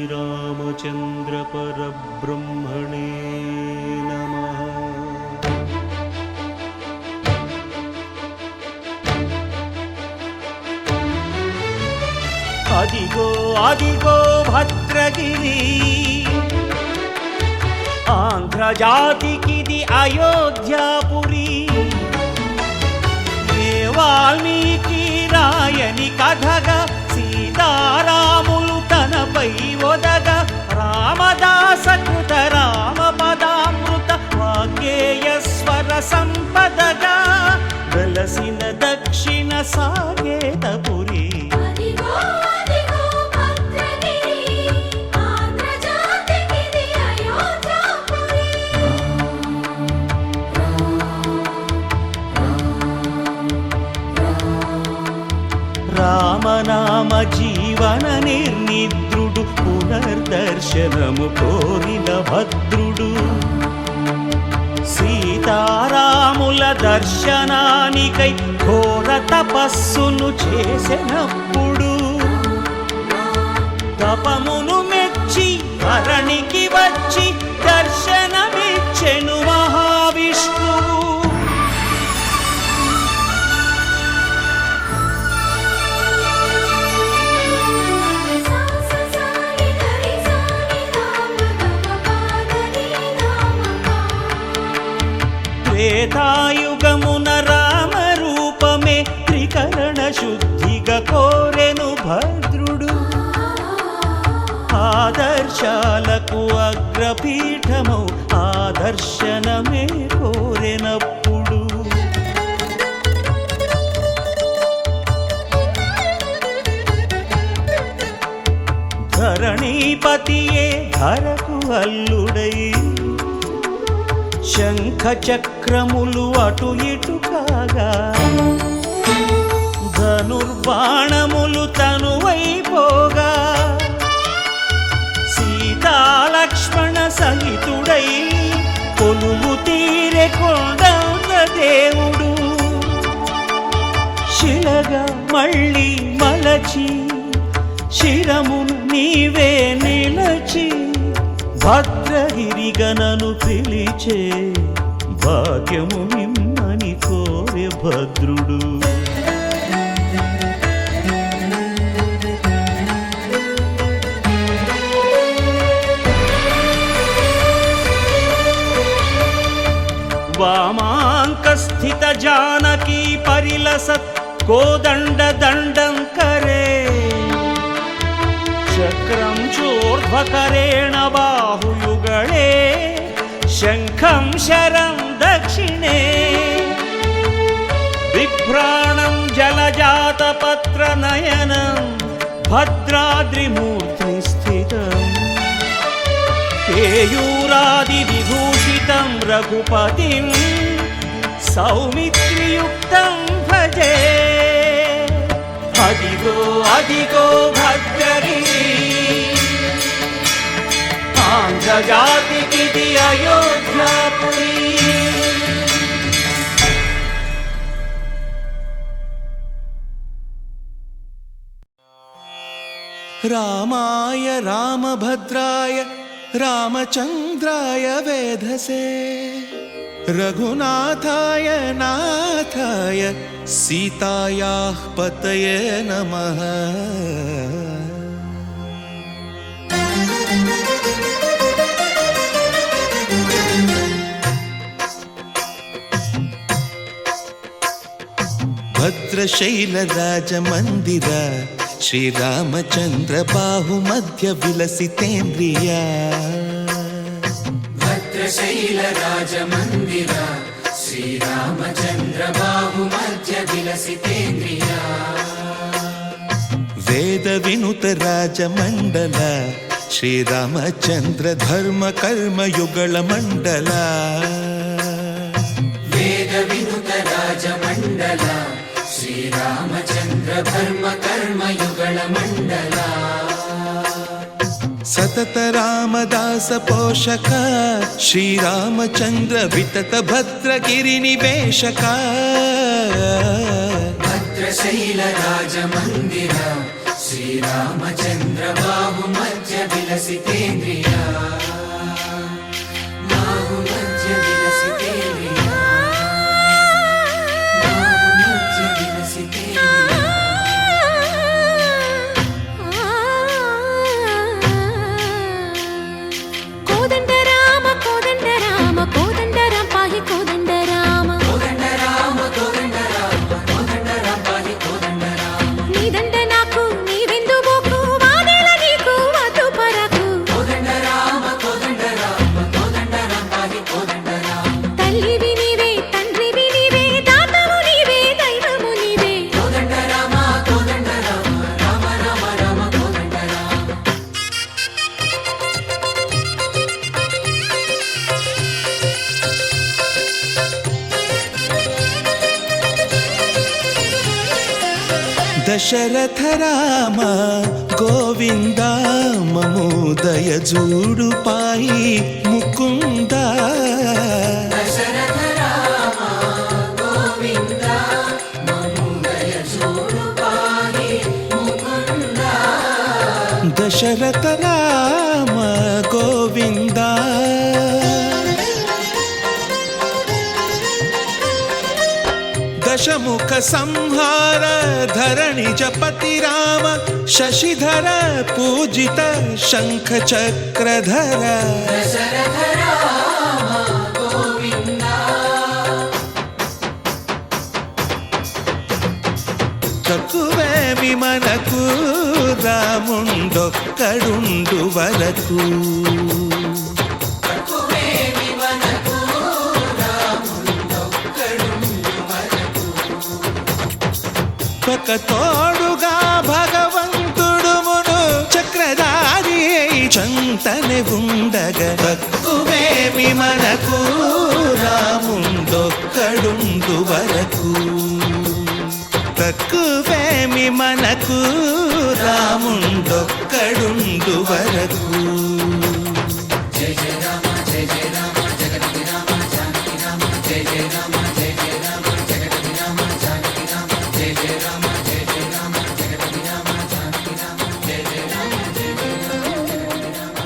श्रीरामचंद्र परब्रह्मणे नमः। अदिगो अदिगो भद्रगिरि आंध्र जातिकिदि अयोध्यापुरी ये वाल्मीकि रायनि कथगा सीतारामुलु तनपै ओदग रामदास कृत रामपदामृत वाग्गेय स्वर संपदगा वेलसिन दक्षिण सागेतपुरी రామనామ జీవన నిర్నిద్రుడు పునర్దర్శనము కోరిన భద్రుడు సీతారాముల దర్శనానికై ఘోర తపస్సును చేసినప్పుడు తపమును మెచ్చి ధరణికి వచ్చి దర్శనమిచ్చెను మహావిష్ణువు. త్రేతాయుగమున రామ రూపమే త్రికరణ శుద్ధిగా కోరెను భద్రుడు ఆదర్శాలకు అగ్రపీఠమౌ ఆదర్శనమే కోరెనప్పుడు ధరణీపతియే ధరకు అల్లుడై శంఖ చక్రములు అటు ఇటు కాగా ధనుర్బాణములు తనువైపోగా సీతాలక్ష్మణ సహితుడై కొలువు తీరె కొండంత దేవుడు శిలగా మళ్ళీ మలచి శిరమును నీవే నిలచి భద్రగిరిగనను పిలిచే భాగ్యము నిమ్మని కోరె భద్రుడు. వామాంక స్థిత జానకీ పరిలసత్ కోదండ దండం కరే చక్రం చోర్ధ్వకరేణ బాహుయుగళే శంఖం శరం దక్షిణే బిభ్రాణం జలజాతపత్ర నయనం భద్రాద్రిమూర్తి స్థితం కేయూరాది విభూషితం రఘుపతిం సౌమిత్రియుక్తం భజే. అదిగో అదిగో భద్రగిరి ఆంధ్ర జాతికిది అయోధ్యాపురి. రామాయ రామభద్రాయ రామచంద్రాయ వేధసే రఘునాథాయ నాథాయ సీతాయాః పతయే నమః. భద్రశైల రాజమందిర శ్రీరామచంద్ర బాహుమధ్య విలసితేంద్రియ భద్రశైల రాజమందిర శ్రీరామచంద్ర బాహుమధ్య విలసితేంద్రియ వేద వినుత రాజమండల శ్రీరామచంద్ర ధర్మ కర్మయుగళ మండల వేద వినుత రాజమండల శ్రీరామచంద్ర ధర్మ కర్మయుగళ మండల ಸತತ ರಾಮದಾಸ ಪೋಷಕ ಶ್ರೀರಾಮಚಂದ್ರ ವಿತತ ಭದ್ರಗಿರಿ ನಿವೇಶಕ ಭದ್ರಶೈಲ ರಾಜ ಮಂದಿರ ಶ್ರೀರಾಮಚಂದ್ರ ಬಾಹು ಮಧ್ಯ ವಿಲಸಿತೇಂದ್ರಿಯ ಬಾಹು ಮಧ್ಯ ವಿಲಸಿತೇಂದ್ರಿಯ ಬಾಹು ಮಧ್ಯ ವಿಲಸಿತೇಂದ್ರಿಯ కోదండ రామ కోదండ రామ కోదండ రామ పాహి కోదండ రామ కోదండ రామ కోదండ రామ కోదండ రామ పాహి కోదండ రామ నీదండ నాకు నీవెందు బోకు వాదేల నీకు వద్దు పరకు కోదండ రామ కోదండ రామ కోదండ రామ పాహి కోదండ రామ తల్లివి నీవే తండ్రివి నీవే దాతవు నీవే దైవము నీవే కోదండ రామ కోదండ రామ రామ రామ రామ కోదండ రామ దశరథ రామ గోవింద మము దయజూడు పాయి ముకుంద దశరథ రామ గోవింద మము దయచూడు పాహి ముకుంద దశరథ రామ గోవింద దశముఖ సంహార ధరణి జపతి రామ శశిధర పూజిత శంఖ చక్రధర దశరథ రామ గోవింద తక్కువేమి మనకు రాముండొక్కడుండు వరకు తక్కువేమి మనకు రాముండొక్కడుండు వరకు ఒక తోడుగా భగవంతుడుమును చక్రధారి చంతనే ఉండగా తక్కువేమి మనకు రాముండొక్కడుండు వరకు తక్కువేమి మనకు రాముండొక్కడుండు వరకు జయ జయ రామ జయ జయ రామ జగతి రామ జానకి రామ జయ జయ రామ జయ జయ రామ జగతి రామ జానకి రామ జయ జయ రామ జయ జయ రామ జగతి రామ జానకి రామ జయ జయ రామ జయ జయ రామ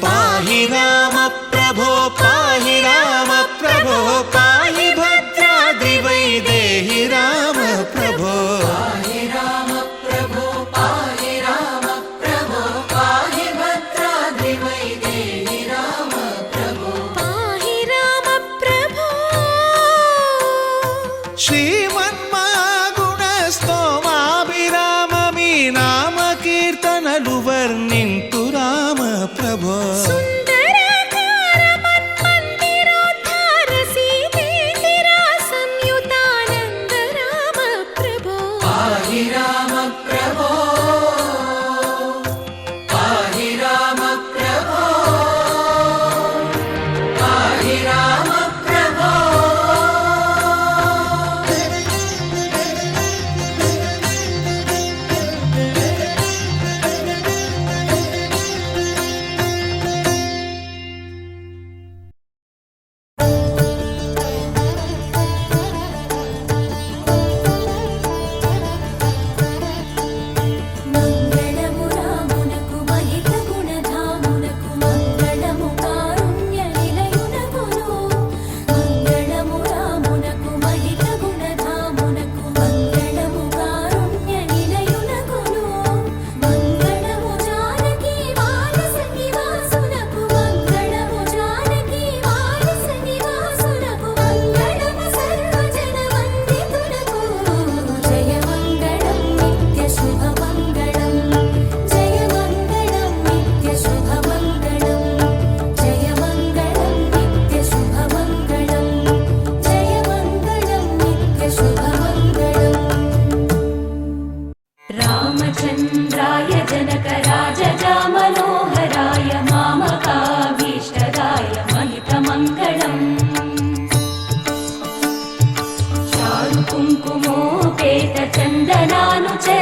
పాహి రామ ప్రభో పాహి రామ ప్రభో పాహి భద్రాద్రి వైదేహి రామ ప్రభో పాహి రామ ప్రభో పాహి రామ ప్రభో పాహి భద్రాద్రి వైదేహి రామ ప్రభో పాహి రామ ప్రభో శ్రీమన్మాగుణ స్తోమాభిరామమి నామ కీర్తనలు వర్ణింతు రామ ప్రభో సుందరాకార మన్మందిరోద్ధార సీతేందిరా సంయుతానంద రామ ప్రభో పాహి రామ ప్రభో పాహి రామ ప్రభో పాహి రామ ప్రభో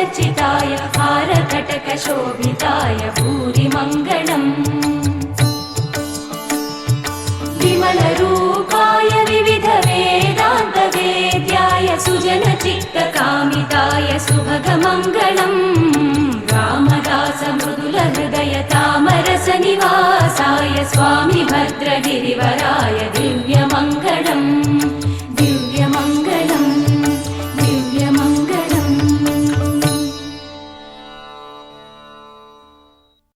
चर्चिताय हारकटकशोभिताय भूरि मङ्गलम् विमलरूपाय विविधवेदान्तवेद्याय सुजनचित्तकामिताय सुभगमङ्गलम् रामदास मृदुलहृदय तामरसनिवासाय स्वामि भद्रगिरिवराय दिव्य